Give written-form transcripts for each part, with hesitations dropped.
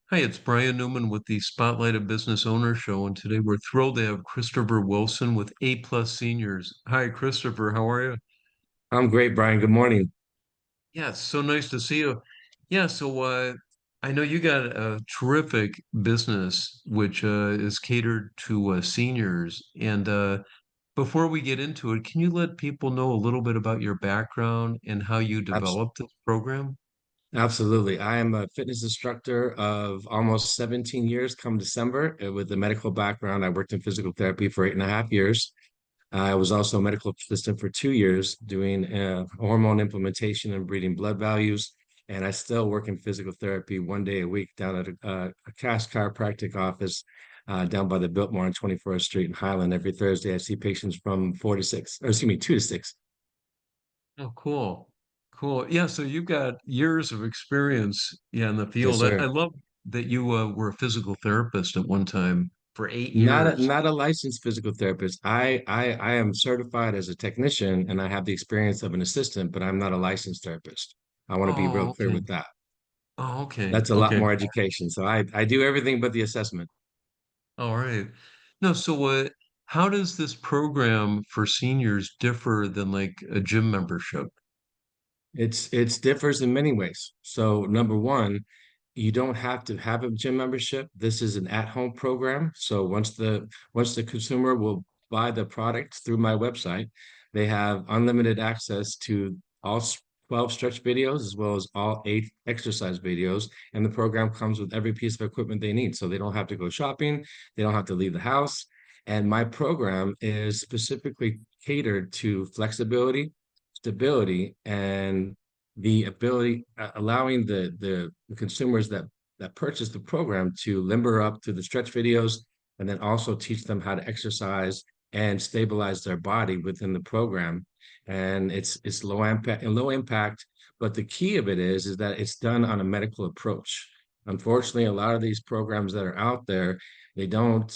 Hi, it's Brian Newman with the Spotlight of Business Owner Show, and today we're thrilled to have Christopher Wilson with A Plus Seniors. Hi, Christopher. How are you? I'm great, Brian. Good morning. Yeah, it's so nice to see you. Yeah, I know you got a terrific business which is catered to seniors. And before we get into it, can you let people know a little bit about your background and how you Abs- developed this program? Absolutely. I am a fitness instructor of almost 17 years come December with a medical background. I worked in physical therapy for 8.5 years. I was also a medical assistant for 2 years doing hormone implementation and breeding blood values. And I still work in physical therapy 1 day a week down at a Cash chiropractic office down by the Biltmore on 24th Street in Highland. Every Thursday, I see patients from 4 to 6, or excuse me, 2 to 6. Oh, cool. Cool. Yeah, so you've got years of experience, yeah, in the Yes, field. I sir. love that you were a physical therapist at one time for eight Not a years. not a licensed physical therapist. I am certified as a technician and I have the experience of an assistant, but I'm not a licensed therapist. I want to be real Oh, clear okay. with that. Oh, okay. That's a lot Okay. more education. So I do everything but the assessment. All right. No, how does this program for seniors differ than like a gym membership? It's differs in many ways. So number one, you don't have to have a gym membership. This is an at-home program. So once the consumer will buy the product through my website, they have unlimited access to all 12 stretch videos as well as all 8 exercise videos. And the program comes with every piece of equipment they need. So they don't have to go shopping, they don't have to leave the house. And my program is specifically catered to flexibility, stability, and the ability allowing the consumers that purchase the program to limber up to the stretch videos and then also teach them how to exercise and stabilize their body within the program. And it's low impact, but the key of it is that it's done on a medical approach. Unfortunately, a lot of these programs that are out there, they don't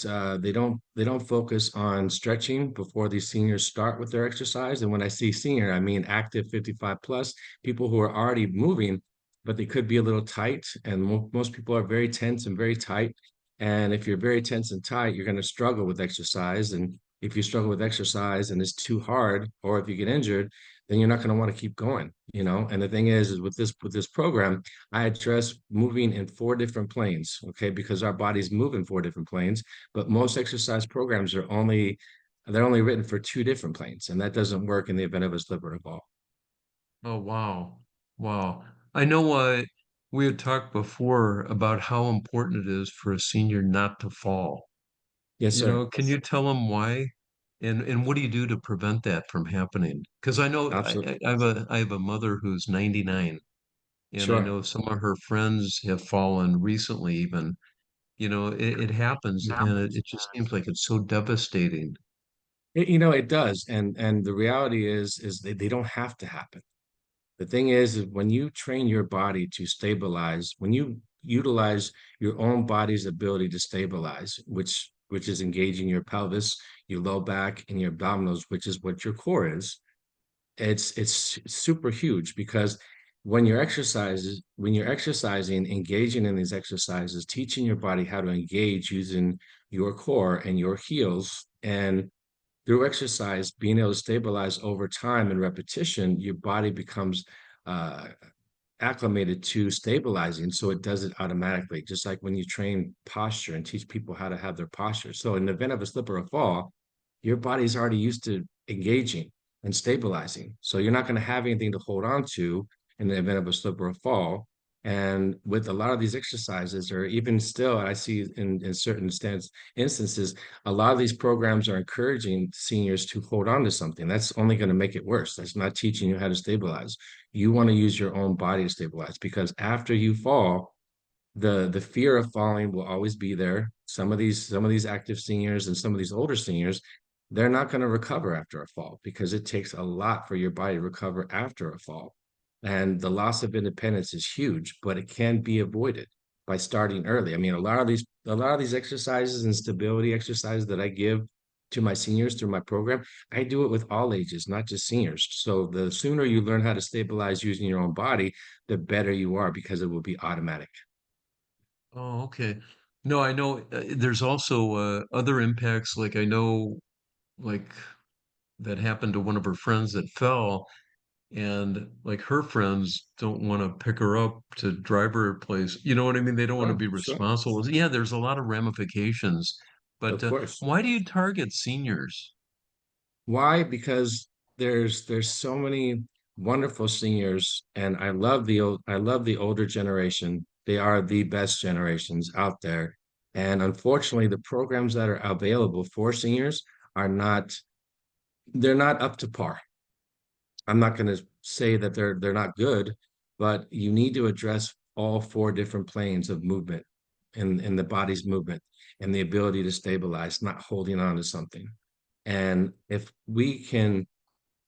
focus on stretching before these seniors start with their exercise. And when I see senior, I mean active 55 plus, people who are already moving, but they could be a little tight. And most people are very tense and very tight. And if you're very tense and tight, you're going to struggle with exercise. And if you struggle with exercise and it's too hard, or if you get injured, then you're not going to want to keep going. And the thing is with this program, I address moving in 4 different planes, okay, because our bodies move in 4 different planes, but most exercise programs they're only written for 2 different planes, and that doesn't work in the event of a slip or a fall. Oh, wow. Wow. I know we had talked before about how important it is for a senior not to fall. Yes, You sir. know, can you tell them why? And what do you do to prevent that from happening? Because I know Absolutely. I have a mother who's 99, and I Sure. know some of her friends have fallen recently even. You know, it happens, and it just seems like it's so devastating. It does, and the reality is they don't have to happen. The thing is when you train your body to stabilize, when you utilize your own body's ability to stabilize, which is engaging your pelvis, your low back, and your abdominals, which is what your core is, it's super huge because when you're exercising, engaging in these exercises, teaching your body how to engage using your core and your heels, and through exercise, being able to stabilize over time and repetition, your body becomes uh, acclimated to stabilizing. So it does it automatically, just like when you train posture and teach people how to have their posture. So in the event of a slip or a fall, your body's already used to engaging and stabilizing. So you're not going to have anything to hold on to in the event of a slip or a fall. And with a lot of these exercises, or even still, I see in certain instances, a lot of these programs are encouraging seniors to hold on to something. That's only going to make it worse. That's not teaching you how to stabilize. You want to use your own body to stabilize because after you fall, the fear of falling will always be there. Some of these active seniors and some of these older seniors, they're not going to recover after a fall because it takes a lot for your body to recover after a fall. And the loss of independence is huge, but it can be avoided by starting early. I mean, a lot of these exercises and stability exercises that I give to my seniors through my program, I do it with all ages, not just seniors. So the sooner you learn how to stabilize using your own body, the better you are because it will be automatic. Oh, okay. No, I know there's also other impacts. Like I know, like that happened to one of her friends that fell, and like her friends don't want to pick her up to drive her place. You know what I mean? They don't want to Sure, be sure. responsible. Yeah, there's a lot of ramifications. But Of course. why do you target seniors? Why? Because there's so many wonderful seniors, and I love the older generation. They are the best generations out there. And unfortunately, the programs that are available for seniors are not they're not up to par. I'm not going to say that they're not good, but you need to address all four different planes of movement in the body's movement and the ability to stabilize, not holding on to something. And if we can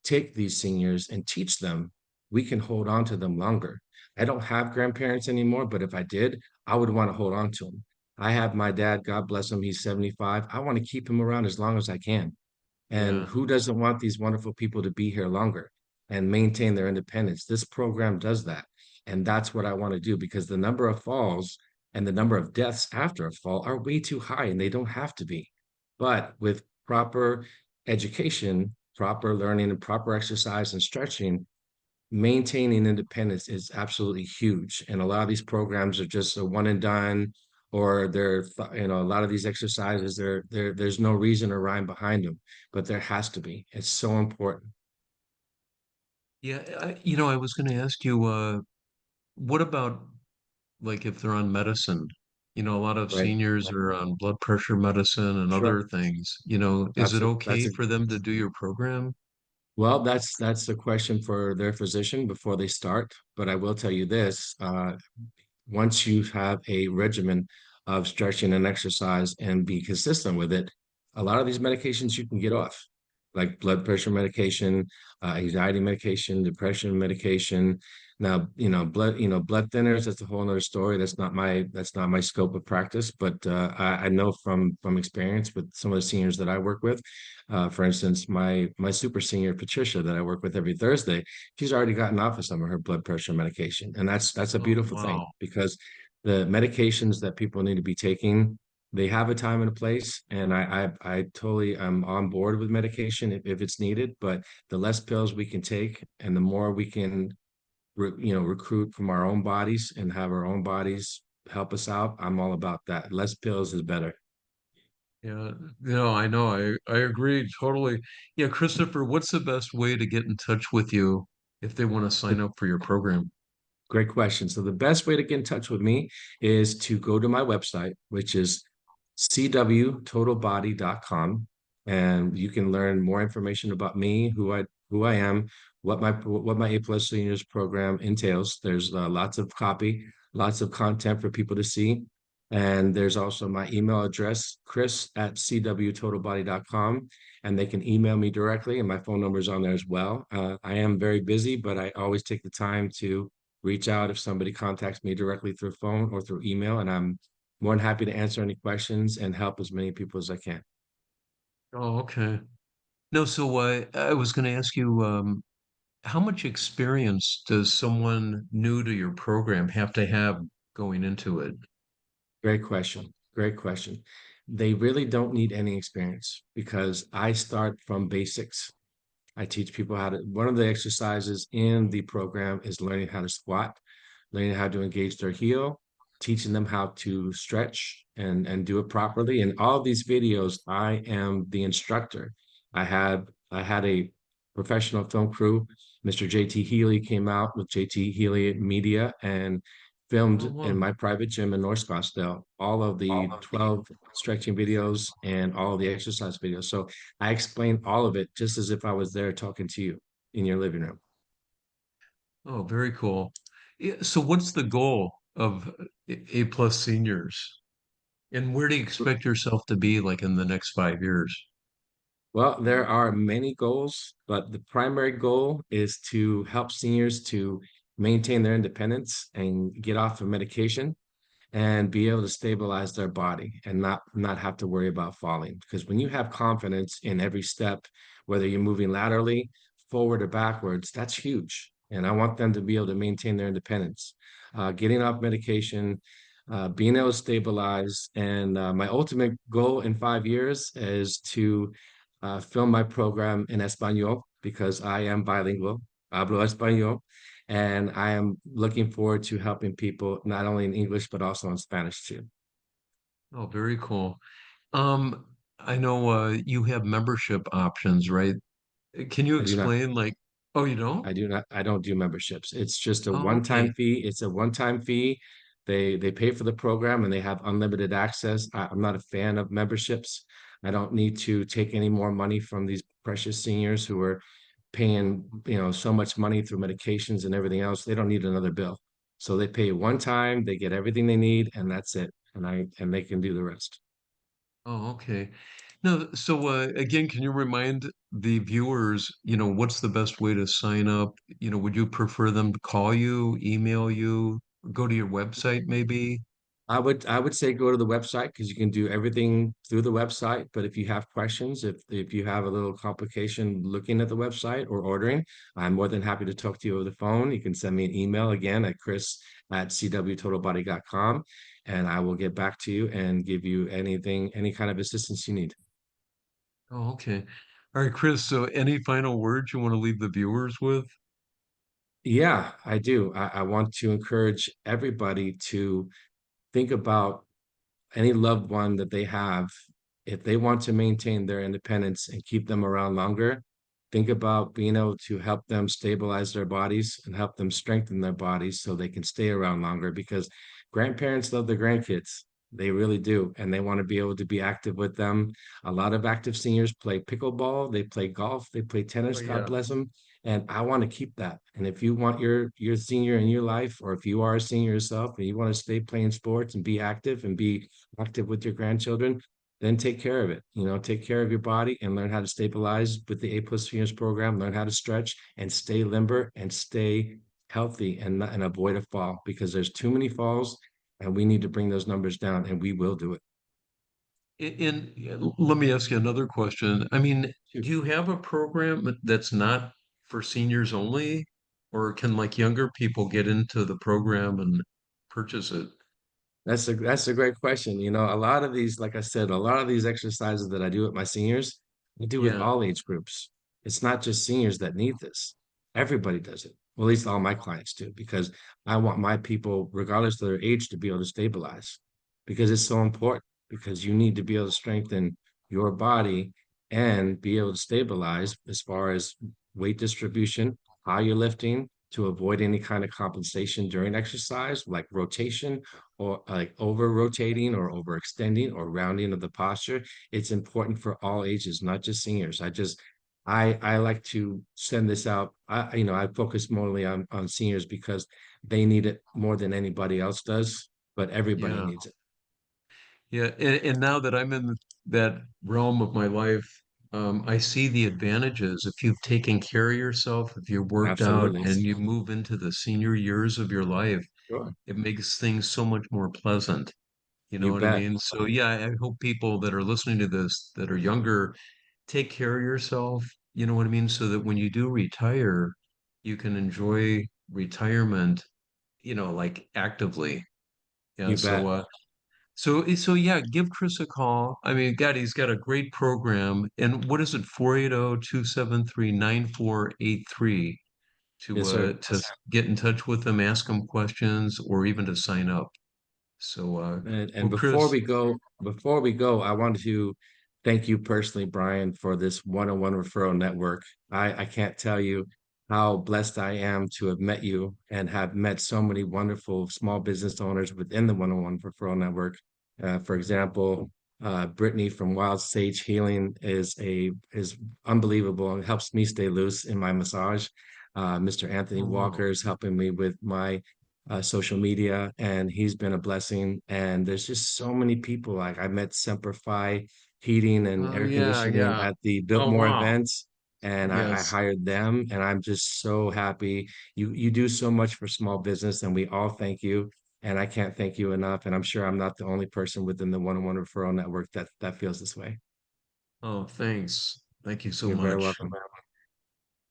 take these seniors and teach them, we can hold on to them longer. I don't have grandparents anymore, but if I did, I would want to hold on to them. I have my dad, God bless him, he's 75. I want to keep him around as long as I can. And Yeah. who doesn't want these wonderful people to be here longer and maintain their independence? This program does that. And that's what I want to do because the number of falls and the number of deaths after a fall are way too high and they don't have to be. But with proper education, proper learning, and proper exercise and stretching, maintaining independence is absolutely huge. And a lot of these programs are just a one and done, or a lot of these exercises, there's no reason or rhyme behind them, but there has to be. It's so important, Yeah, I was going to ask you, what about like if they're on medicine? A lot of right? seniors are on blood pressure medicine and Sure. other things. Is it Absolutely. okay for them to do your program? Well, that's a question for their physician before they start. But I will tell you this, once you have a regimen of stretching and exercise and be consistent with it, a lot of these medications you can get off, like blood pressure medication, anxiety medication, depression medication. Now, blood thinners, that's a whole nother story. That's not my scope of practice, but I know from experience with some of the seniors that I work with. For instance, my super senior Patricia that I work with every Thursday, she's already gotten off of some of her blood pressure medication, and that's a Oh, beautiful thing wow. because the medications that people need to be taking, they have a time and a place, and I totally am on board with medication if it's needed. But the less pills we can take, and the more we can, recruit from our own bodies and have our own bodies help us out, I'm all about that. Less pills is better. Yeah, I know. I agree totally. Yeah, Christopher, what's the best way to get in touch with you if they want to sign up for your program? Great question. So the best way to get in touch with me is to go to my website, which is cwtotalbody.com, and you can learn more information about me, who I am, what my A plus seniors program entails. There's lots of copy, lots of content for people to see. And there's also my email address, chris@cwtotalbody.com, and they can email me directly, and my phone number is on there as well. I am very busy, but I always take the time to reach out if somebody contacts me directly through phone or through email, and I'm more than happy to answer any questions and help as many people as I can. Oh, okay. No, so I was going to ask you, how much experience does someone new to your program have to have going into it? Great question. Great question. They really don't need any experience because I start from basics. I teach people one of the exercises in the program is learning how to squat, learning how to engage their heel, teaching them how to stretch and do it properly. In all of these videos, I am the instructor. I had a professional film crew. Mr. JT Healy came out with JT Healy Media and Oh, filmed in wow. my private gym in North Scottsdale all of the 12 stretching videos and all the exercise videos. So I explain all of it just as if I was there talking to you in your living room. Oh, very cool. Yeah, so what's the goal of A plus seniors? And where do you expect yourself to be like in the next 5 years? Well, there are many goals, but the primary goal is to help seniors to maintain their independence and get off of medication and be able to stabilize their body and not have to worry about falling. Because when you have confidence in every step, whether you're moving laterally, forward or backwards, that's huge. And I want them to be able to maintain their independence. Getting off medication, being able to stabilize. And my ultimate goal in 5 years is to film my program in Espanol because I am bilingual, hablo español, and I am looking forward to helping people not only in English but also in Spanish too. Oh, very cool. Um, I know you have membership options, right? Can you I do not explain like, oh, you don't? I don't do memberships. It's just a Oh, one-time okay. fee. It's a one-time fee. They pay for the program and they have unlimited access. I'm not a fan of memberships. I don't need to take any more money from these precious seniors who are paying, so much money through medications and everything else. They don't need another bill. So they pay one time, they get everything they need, and that's it. And they can do the rest. Oh, okay. No, so again, can you remind the viewers, what's the best way to sign up? Would you prefer them to call you, email you, go to your website maybe? I would say go to the website because you can do everything through the website. But if you have questions, if you have a little complication looking at the website or ordering, I'm more than happy to talk to you over the phone. You can send me an email again at chris@cwtotalbody.com, and I will get back to you and give you any kind of assistance you need. Oh, okay. All right, Chris, so any final words you want to leave the viewers with? Yeah, I do. I want to encourage everybody to think about any loved one that they have, if they want to maintain their independence and keep them around longer, think about being able to help them stabilize their bodies and help them strengthen their bodies so they can stay around longer because grandparents love their grandkids. They really do. And they want to be able to be active with them. A lot of active seniors play pickleball, they play golf, they play Oh, tennis, God yeah. bless them. And I want to keep that. And if you want your senior in your life, or if you are a senior yourself and you want to stay playing sports and be active and be active with your grandchildren, then take care of it. Take care of your body and learn how to stabilize with the A+ Fitness program, learn how to stretch and stay limber and stay healthy and avoid a fall because there's too many falls and we need to bring those numbers down and we will do it. Let me ask you another question. I mean, Shoot. do you have a program that's not for seniors only, or can like younger people get into the program and purchase it? That's a great question. A lot of these, like I said, a lot of these exercises that I do with my seniors, I do with Yeah. all age groups. It's not just seniors that need this. Everybody does it. Well, at least all my clients do, because I want my people, regardless of their age, to be able to stabilize because it's so important because you need to be able to strengthen your body and be able to stabilize as far as weight distribution, how you're lifting to avoid any kind of compensation during exercise, like rotation or like over rotating or overextending or rounding of the posture. It's important for all ages, not just seniors. I like to send this out. I focus mostly on seniors because they need it more than anybody else does, but everybody Yeah. needs it. Yeah. And now that I'm in that realm of my life, I see the advantages. If you've taken care of yourself, if you've worked out Absolutely. and you move into the senior years of your life, Sure. it makes things so much more pleasant. You know You what I bet. mean? So yeah, I hope people that are listening to this that are younger take care of yourself, you know what I mean? So that when you do retire, you can enjoy retirement, like actively. Yeah. You So bet. so yeah, give Chris a call. I mean, God, he's got a great program. And what is it, 480-273-9483 Yes, sir. to get in touch with them, ask them questions, or even to sign up. So And well, Chris, before we go, I wanted to thank you personally, Brian, for this one-on-one referral network. I can't tell you how blessed I am to have met you and have met so many wonderful small business owners within the one-on-one referral network. For example, Brittany from Wild Sage Healing is unbelievable and helps me stay loose in my massage. Mr. Anthony oh wow. Walker is helping me with my social media, and he's been a blessing. And there's just so many people. Like I met Semper Fi Heating and Oh Air yeah, Conditioning yeah. at the Oh Biltmore wow. events, and I Yes. hired them, and I'm just so happy. You do so much for small business, and we all thank you. And I can't thank you enough. And I'm sure I'm not the only person within the one-on-one referral network that feels this way. Oh, thanks. Thank you so You're very much. welcome.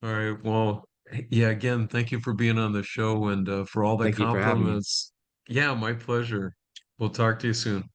All right. Well, yeah, again, thank you for being on the show and for all the Thank you for having me. compliments. Yeah, my pleasure. We'll talk to you soon.